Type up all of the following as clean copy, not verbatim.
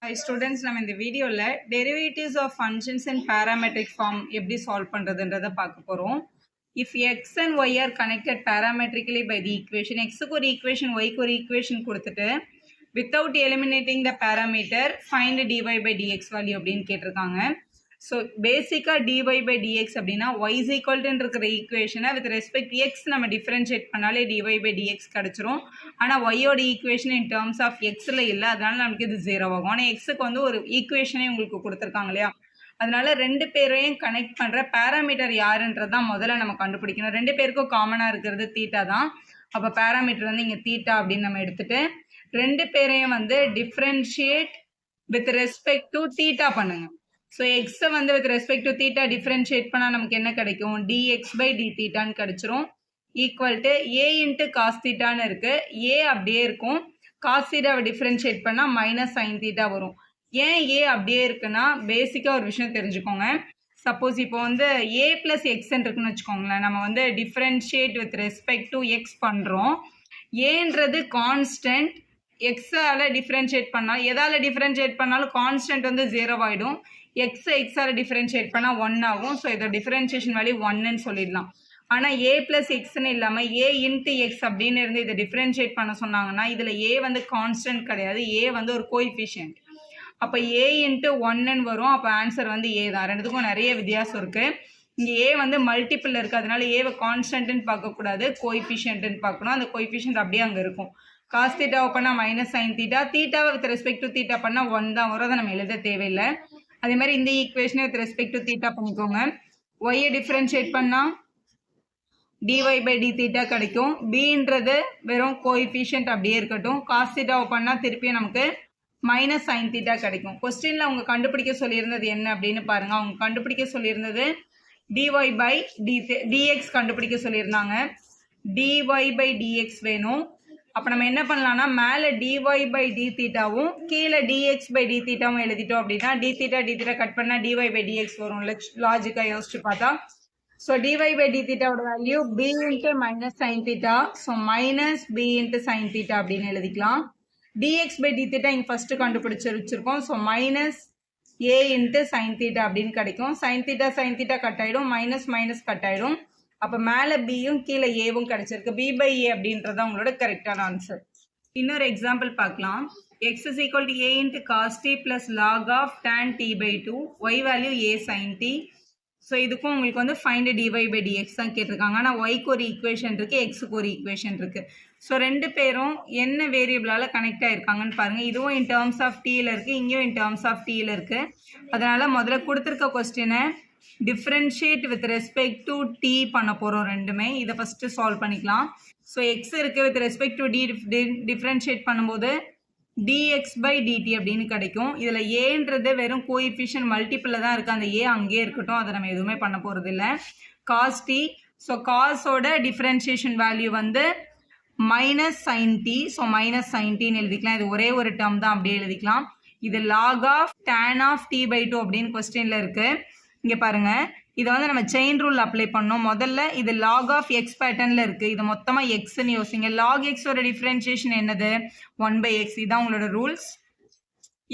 Hi students, நம்ம இந்த வீடியோல derivatives of functions in parametric form எப்படி சால்வ் பண்றதுன்றத பார்க்க போறோம். If x and y are connected parametrically by the equation, x க்கு ஒரு equation, y க்கு ஒரு equation கொடுத்துட்டு without eliminating the parameter find dy by dx value அப்படின்னு கேட்டிருக்காங்க. ஸோ பேசிக்காக dy by dx அப்படின்னா y is equal to இருக்கிற ஈக்குவேஷனை வித் ரெஸ்பெக்ட் x நம்ம டிஃப்ரென்ஷியேட் பண்ணாலே dy by dx கிடச்சிரும். ஆனால் ஒய்யோட ஈக்குவேஷன் இன் டேர்ம்ஸ் ஆஃப் எக்ஸில் இல்லை, அதனால நமக்கு இது 0 ஆகும். ஆனால் எக்ஸுக்கு வந்து ஒரு ஈக்குவேஷனே உங்களுக்கு கொடுத்துருக்காங்க இல்லையா, அதனால ரெண்டு பேரையும் கனெக்ட் பண்ணுற பேராமீட்டர் யாருன்றது தான் முதல்ல நம்ம கண்டுபிடிக்கணும். ரெண்டு பேருக்கும் காமனாக இருக்கிறது தீட்டா தான். அப்போ பேராமீட்டர் வந்து இங்கே தீட்டா அப்படின்னு நம்ம எடுத்துட்டு ரெண்டு பேரையும் வந்து differentiate with respect to theta பண்ணுங்க. ஸோ எக்ஸை வந்து with respect to theta differentiate பண்ணால் நமக்கு என்ன கிடைக்கும், dx by d தீட்டான்னு கிடைச்சிரும். Equal to a into cos தீட்டான்னு இருக்குது. a அப்படியே இருக்கும், காஸ் தீட்டாவை டிஃப்ரென்ஷியேட் பண்ணால் மைனஸ் சைன் தீட்டா வரும். ஏன் a அப்படியே இருக்குன்னா பேசிக்காக ஒரு விஷயம் தெரிஞ்சுக்கோங்க. சப்போஸ் இப்போ வந்து a ப்ளஸ் எக்ஸ்ன்னு இருக்குன்னு வச்சுக்கோங்களேன், நம்ம வந்து differentiate with respect to X பண்ணுறோம். ஏன்றது கான்ஸ்டன்ட், எக்ஸால் டிஃப்ரென்ஷியேட் பண்ணால் எதால் டிஃப்ரென்ஷியேட் பண்ணாலும் கான்ஸ்டன்ட் வந்து 0 ஆகிடும். எக்ஸால் டிஃப்ரென்ஷியேட் பண்ணால் 1 ஆகும். ஸோ இதோட டிஃப்ரென்ஷியேஷன் வேல்யூ 1ன்னு சொல்லிடலாம். ஆனால் a ப்ளஸ் எக்ஸ்ன்னு இல்லாமல் a இன்ட்டு எக்ஸ் அப்படின்னு இருந்து இதை டிஃப்ரென்ஷியேட் பண்ண சொன்னாங்கன்னா இதில் a வந்து கான்ஸ்டன்ட் கிடையாது, a வந்து ஒரு கோஎஃபிஷியன்ட். அப்போ a இன்ட்டு 1ன்னு வரும். அப்போ ஆன்சர் வந்து a தான். ரெண்டுத்துக்கும் நிறைய வித்தியாசம் இருக்குது. இங்கே a வந்து மல்டிப்பிள் இருக்குது, அதனால ஏவை கான்ஸ்டன்ட்னு பார்க்கக்கூடாது, கோஎஃபிஷியன்ட்னு பார்க்கணும். அந்த கோஎஃபிஷியன்ட் அப்படியே அங்கே இருக்கும். காஸ் தீட்டாவை பண்ணால் மைனஸ் சைன் தீட்டா, தீட்டாவை வித் ரெஸ்பெக்ட் டு தீட்டா பண்ணால் 1 தான் வரும். அதை நம்ம எழுத தேவையில்லை. அதே மாதிரி இந்த ஈக்குவேஷனை வித் ரெஸ்பெக்ட் டு தீட்டா பண்ணிக்கோங்க. ஒய்யை டிஃப்ரென்ஷியேட் பண்ணால் dy by d தீட்டா கிடைக்கும். bன்றது வெறும் கோஎஃபிஷியன்ட் அப்படியே இருக்கட்டும். காஸ் தீட்டாவை பண்ணால் திருப்பியும் நமக்கு மைனஸ் சைன் தீட்டா கிடைக்கும். கொஸ்டினில் அவங்க கண்டுபிடிக்க சொல்லியிருந்தது என்ன அப்படின்னு பாருங்கள். அவங்க கண்டுபிடிக்க சொல்லியிருந்தது dy by dx கண்டுபிடிக்க சொல்லியிருந்தாங்க. dy by dx வேணும். அப்போ நம்ம என்ன பண்ணலாம்னா மேலே dy by d தீட்டாவும் கீழே dx by d தீட்டாவும் எழுதிட்டோம் அப்படின்னா d தீட்டா கட் பண்ணால் dy by dx வரும். லாஜிக்காக யோசிச்சு பார்த்தா ஸோ dy by d தீட்டாவோட value b into minus sine theta, so minus b into sine theta அப்படின்னு எழுதிக்கலாம். dx by d தீட்டா இங்கே ஃபஸ்ட்டு கண்டுபிடிச்சி வச்சுருக்கோம். So minus a into sine theta அப்படின்னு கிடைக்கும். சைன் தீட்டா கட் ஆகிடும், மைனஸ் மைனஸ் கட் ஆகிடும். அப்போ மேலே பியும் கீழே ஏவும் கிடச்சிருக்கு. b by a அப்படின்றது உங்களோட கரெக்டான ஆன்சர். இன்னொரு எக்ஸாம்பிள் பார்க்கலாம். x is equal to a into cos t plus log of tan t by 2, y value a sin t. So இதுக்கும் உங்களுக்கு வந்து ஃபைண்ட் dy by dx தான் கேட்டிருக்காங்க. ஆனால் ஒய்க்கு ஒரு ஈக்குவேஷன் இருக்குது, எக்ஸுக்கு ஒரு ஈக்குவேஷன் இருக்குது. ஸோ ரெண்டு பேரும் என்ன வேரியபிளால் கனெக்ட் ஆகிருக்காங்கன்னு பாருங்கள். இதுவும் இன் டேர்ம்ஸ் ஆஃப் டீயில் இருக்குது, இங்கேயும் இன் டேர்ம்ஸ் ஆஃப் டீயில் இருக்குது. அதனால் முதல்ல கொடுத்துருக்க கொஸ்டினை differentiate with respect to t பண்ண போகிறோம் ரெண்டுமே. இதை ஃபஸ்ட்டு சால்வ் பண்ணிக்கலாம். ஸோ எக்ஸ் இருக்குது, with respect to t differentiate பண்ணும்போது dx by dt அப்படின்னு கிடைக்கும். இதில் ஏன்றது வெறும் கோஎஃபிஷியன்ட் மல்டிப்பிளில் தான் இருக்குது, அந்த ஏ அங்கேயே இருக்கட்டும், அதை நம்ம எதுவுமே பண்ண போகிறது இல்லை. காஸ் டி, ஸோ காஸோட டிஃப்ரென்ஷியேஷன் வேல்யூ வந்து minus sine t, so minus sine டின்னு எழுதிக்கலாம். இது ஒரே ஒரு டேர்ம் தான், அப்படியே எழுதிக்கலாம். இது log of tan of t by 2 அப்படின்னு கொஸ்டினில் இருக்குது. இங்கே பாருங்கள், இதை வந்து நம்ம செயின் ரூல் அப்ளை பண்ணோம். முதல்ல இது லாக் ஆஃப் எக்ஸ் பேட்டர்னில் இருக்குது, இது மொத்தமாக எக்ஸ்ன்னு யோசிங்க. லாக் எக்ஸோட டிஃப்ரென்ஷியேஷன் என்னது, 1/x. இதான் உங்களோட ரூல்ஸ்,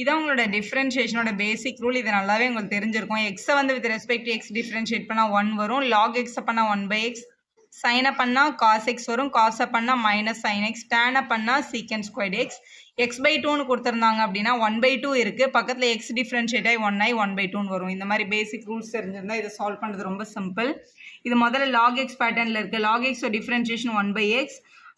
இதான் உங்களோட டிஃப்ரென்ஷியேஷனோட பேசிக் ரூல். இது நல்லாவே உங்களுக்கு தெரிஞ்சிருக்கும். எக்ஸை வந்து வித் ரெஸ்பெக்ட் எக்ஸ் டிஃப்ரென்ஷியேட் பண்ணால் 1 வரும், லாக் எக்ஸை பண்ணால் 1/x, சைனை பண்ணால் காஸ் எக்ஸ் வரும், காஸை பண்ணால் மைனஸ் சைன் எக்ஸ், டேனை பண்ணால் secant squared x. X by 2ன்னு கொடுத்துருந்தாங்க அப்படின்னா 1/2 இருக்குது, பக்கத்தில் எக்ஸ் டிஃப்ரென்ஷியேட் ஆகி 1 ஆகி 1/2ன்னு வரும். இந்த மாதிரி பேசிக் ரூல்ஸ் தெரிஞ்சிருந்தால் இதை சால்வ் பண்ணுறது ரொம்ப சிம்பிள். இது முதல்ல லாக் எக்ஸ் பேட்டர்னில் இருக்குது. லாக் எக்ஸோட டிஃப்ரென்ஷியேஷன் 1/x.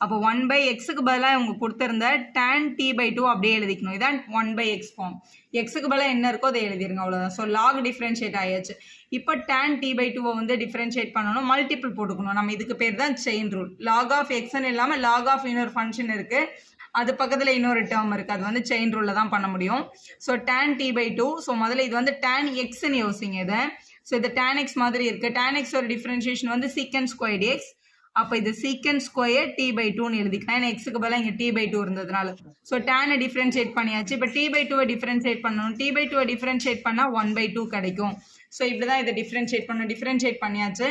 அப்போ 1/xக்கு பதிலாக இவங்க கொடுத்துருந்த tan t by 2 அப்படியே எழுதிக்கணும். இதான் 1/x ஃபார்ம். எக்ஸுக்கு பதிலாக என்ன இருக்கோ அதை எழுதிருங்க, அவ்வளோதான். ஸோ லாக் டிஃப்ரென்ஷியேட் ஆயாச்சு. இப்போ tan t by 2 வந்து டிஃப்ரென்ஷியேட் பண்ணணும், மல்டிபிள் போட்டுக்கணும். நம்ம இதுக்கு பேர் தான் செயின் ரூல். லாக் ஆஃப் எக்ஸ்ன்னு இல்லாமல் லாக் ஆஃப் இன்னொரு ஃபங்க்ஷன் இருக்குது, அது பக்கத்தில் இன்னொரு டேர்ம் இருக்குது, அது வந்து செயின் ரூலில் தான் பண்ண முடியும். So tan t by 2, so முதல்ல இது வந்து tan xன்னு யோசிங்க இதை. ஸோ இது tan x மாதிரி இருக்குது. tan x ஒரு டிஃப்ரென்ஷியேஷன் வந்து சீக்கன் ஸ்கொயர்ட் எக்ஸ். அப்போ இது சீக்கன் ஸ்கொயர் t by 2ன்னு எழுதிக்கலாம். ஏன்னா எக்ஸுக்கு பதிலாக இங்கே t by 2 இருந்ததுனால. ஸோ tan டிஃப்ரென்ஷியேட் பண்ணியாச்சு. இப்போ t by 2 டிஃப்ரென்ஷியேட் பண்ணணும். t by 2 டிஃப்ரென்ஷியேட் பண்ணால் 1/2 கிடைக்கும். ஸோ இப்படி தான் இதை டிஃப்ரென்ஷியேட் பண்ணணும். டிஃப்ரென்ஷியேட் பண்ணியாச்சு.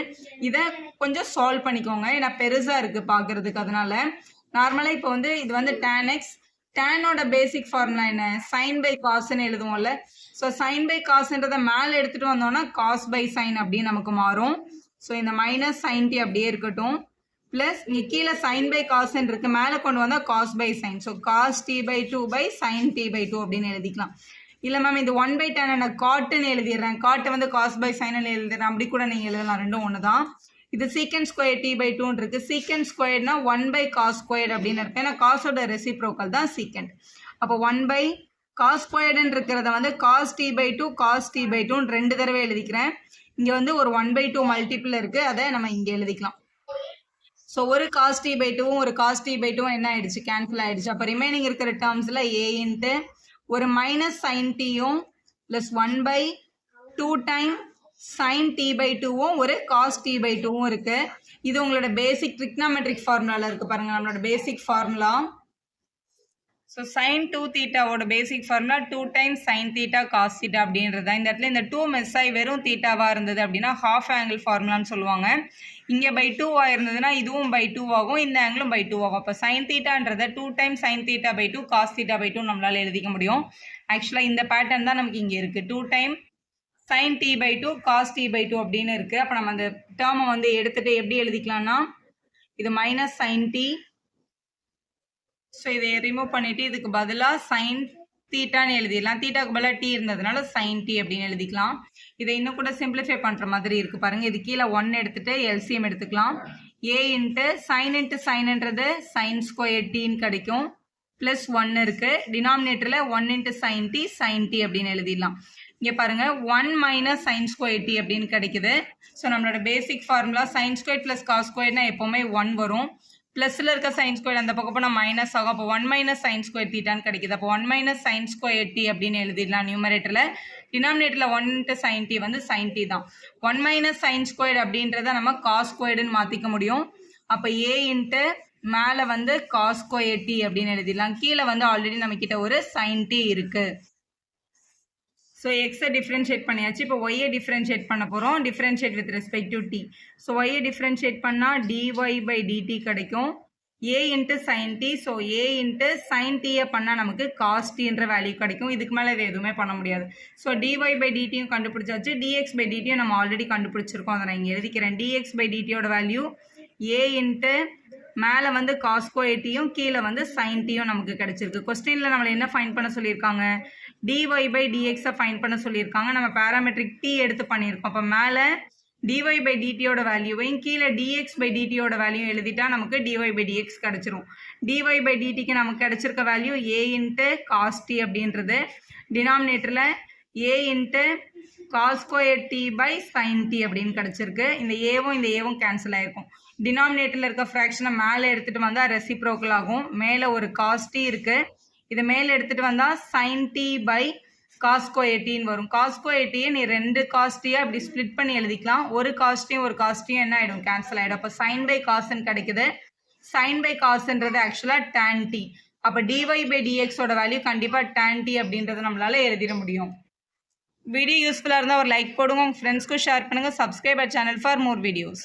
இதை கொஞ்சம் சால்வ் பண்ணிக்கோங்க, ஏன்னா பெருசாக இருக்குது பார்க்குறதுக்கு. அதனால நார்மலாக இப்போ வந்து இது வந்து tan x டேனோட பேசிக் ஃபார்முலா என்ன? சைன் பை காஸ்ன்னு எழுதுவோம்ல. ஸோ சைன் பை காசுன்றதை மேலே எடுத்துகிட்டு வந்தோம்னா காஸ் பை சைன் அப்படின்னு நமக்கு மாறும். ஸோ இந்த மைனஸ் சைன் டி அப்படியே இருக்கட்டும். ப்ளஸ் இங்கே கீழே சைன் பை காசுன்னு இருக்கு, மேலே கொண்டு வந்தால் cos by sine. So cos t by two by sine t by two அப்படின்னு எழுதிக்கலாம். இல்லை மேம் இது 1/tan நான் காட்டுன்னு எழுதிடுறேன், காட்டு வந்து காஸ் பை சைன்னு எழுதிடுறேன், அப்படி கூட நீங்கள் எழுதலாம், ரெண்டும் ஒன்று தான். இது சீக்கண்ட் ஸ்கொயர் டி பை டூன்னு இருக்கு. சீக்கண்ட் ஸ்கொயர்னா 1/cos ஸ்கொயர் அப்படின்னு இருக்கு. ஏன்னா காஸோட ரெசிப்ரோக்கல் தான் சீக்கண்ட். அப்போ 1/cos ஸ்கொயர்டுன்னு இருக்கிறத வந்து cos t by two cos t by டூன்னு 2 தடவை எழுதிக்கிறேன். இங்கே வந்து ஒரு 1/2 மல்டிபிள் இருக்கு, அதை நம்ம இங்கே எழுதிக்கலாம். ஸோ ஒரு காஸ் டி பை டூவும் ஒரு காஸ் டி பை டூவும் என்ன ஆயிடுச்சு? கேன்சல் ஆயிடுச்சு. அப்போ ரிமைனிங் இருக்கிற டேர்ம்ஸில் ஏ இன்ட்டு ஒரு மைனஸ் சைன் டியும் plus 1/2 time sine t by டூவும் ஒரு காஸ் டி பை டூவும் இருக்கு. இது உங்களோட பேசிக் ட்ரிக்னாமெட்ரிக் ஃபார்முலாவில் இருக்கு பாருங்க, நம்மளோட பேசிக் ஃபார்முலா. ஸோ சைன் 2 தீட்டாவோட basic formula 2 times sine theta cos theta அப்படின்றது. இந்த இடத்துல இந்த 2 மிஸ் ஆகி வெறும் தீட்டாவாக இருந்தது அப்படின்னா ஹாஃப் ஆங்கிள் ஃபார்முலான்னு சொல்லுவாங்க. இங்கே பை 2 இருந்ததுன்னா இதுவும் பை 2 ஆகும், இந்த ஆங்கிளும் பை 2 ஆகும். அப்போ சைன் தீட்டான்றதை 2 times sine theta by 2 cos theta by 2 நம்மளால் எழுதிக்க முடியும். ஆக்சுவலாக இந்த பேட்டர்ன் தான் நமக்கு இங்கே இருக்குது. 2 time sine t by 2 cos t by 2 அப்படின்னு இருக்குது. அப்போ நம்ம அந்த டேர்மை வந்து எடுத்துகிட்டு எப்படி எழுதிக்கலாம்னா இது மைனஸ் சைன் டி. ஸோ இதை ரிமூவ் பண்ணிவிட்டு இதுக்கு பதிலாக சைன் தீட்டான்னு எழுதிடலாம். தீட்டாக்கு பதிலாக டி இருந்ததுனால சைன் டி அப்படின்னு எழுதிக்கலாம். இதை இன்னும் கூட சிம்பிளிஃபை பண்ணுற மாதிரி இருக்குது பாருங்கள். இது கீழே 1 எடுத்துகிட்டு எல்சிஎம் எடுத்துக்கலாம். ஏ இன்ட்டு சைன்ன்றது சைன் ஸ்கொயர் டின்னு கிடைக்கும். ப்ளஸ் 1 இருக்குது. டினாமினேட்டரில் 1 இன்ட்டு சைன் டி அப்படின்னு எழுதிடலாம். இங்கே பாருங்கள் 1 மைனஸ் சைன் ஸ்கொயர் டி அப்படின்னு கிடைக்குது. ஸோ நம்மளோட basic formula sine square plus cos ஸ்கொயர்னா எப்போவுமே 1 வரும். ப்ளஸில் இருக்க சைன் ஸ்கொயர் அந்த பக்கம் போனால் மைனஸ் ஆகும். அப்போ 1 மைனஸ் சைன் ஸ்கொயர் தீட்டான்னு கிடைக்குது. அப்போ 1 மைனஸ் சைன் ஸ்கொயர் டி அப்படின்னு எழுதிடலாம் நியூமரேட்டரில். டினாமினேட்டரில் 1 இன்ட்டு சைன் டி வந்து சைன் டி தான். 1 மைனஸ் சைன் ஸ்கொயர் அப்படின்றத நம்ம காஸ் ஸ்கொயர்டுன்னு மாற்றிக்க முடியும். அப்போ ஏ இன்ட்டு மேலே வந்து காஸ் ஸ்கொயர் டி அப்படின்னு எழுதிடலாம். கீழே வந்து ஆல்ரெடி நம்மக்கிட்ட ஒரு சைன் டி இருக்குது. ஸோ எக்ஸை டிஃப்ரென்ஷியேட் பண்ணியாச்சு. இப்போ ஒய்யை டிஃப்ரென்ஷியேட் பண்ண போகிறோம். Differentiate with respect to t. So ஒய்யை டிஃப்ரென்ஷியேட் பண்ணால் டிஒய் பை டிடி கிடைக்கும். A into sine t. So a into sine டியை பண்ணால் நமக்கு காஸ் டின்ற வேல்யூ கிடைக்கும். இதுக்கு மேலே இது எதுவுமே பண்ண முடியாது. ஸோ டிஒய் பை டிடியும் கண்டுபிடிச்சாச்சு. டிஎக்ஸ் பை டிடியும் நம்ம ஆல்ரெடி கண்டுபிடிச்சிருக்கோம். அதை நான் இங்கே எழுதிக்கிறேன். டிஎக்ஸ் பை டிடியோட வேல்யூ ஏ இன்ட்டு மேலே வந்து காஸ் ஸ்கொயர் டியும் கீழே வந்து சைன் டியும் நமக்கு கிடைச்சிருக்கு. கொஸ்டினில் நம்மளை என்ன ஃபைண்ட் பண்ண சொல்லியிருக்காங்க? dy by dxஐ ஃபைண்ட் பண்ண சொல்லியிருக்காங்க. நம்ம பேராமெட்ரிக் t எடுத்து பண்ணியிருக்கோம். அப்போ மேலே dy by dtயோட வேல்யூவையும் கீழே dx by dtயோட வேல்யூ எழுதிட்டா நமக்கு dy by dx கிடச்சிரும். dy by dtக்கு நமக்கு கிடச்சிருக்க value a into cos t அப்படின்றது. டினாமினேட்டரில் a into cos square t by sine t அப்படின்னு கிடச்சிருக்கு. இந்த ஏவும் இந்த ஏவும் கேன்சல் ஆகிருக்கும். டினாமினேட்டரில் இருக்க ஃப்ராக்ஷனை மேலே எடுத்துகிட்டு வந்தால் ரெசிப்ரோக்கல் ஆகும். மேலே ஒரு காஸ் டி இருக்குது, இதை மேலே எடுத்துகிட்டு வந்தால் sine t by cos square டின்னு வரும். காஸ் ஸ்கொயர் டியை நீ 2 காஸ் டியை அப்படி ஸ்ப்ளிட் பண்ணி எழுதிக்கலாம். ஒரு காஸ்டியும் ஒரு காஸ்டியும் என்ன ஆகிடும்? கேன்சல் ஆகிடும். அப்போ சைன் பை காசுன்னு கிடைக்குது. சைன் பை காசுன்றது ஆக்சுவலாக டேன் டி. அப்போ டிஒய் பை டிஎக்ஸோட வேல்யூ கண்டிப்பாக டேன் டி அப்படின்றத நம்மளால் எழுதிட முடியும். வீடியோ யூஸ்ஃபுல்லாக இருந்தால் ஒரு லைக் போடுங்க, உங்கள் ஃப்ரெண்ட்ஸ்க்கும் ஷேர் பண்ணுங்கள். Subscribe our channel for more videos.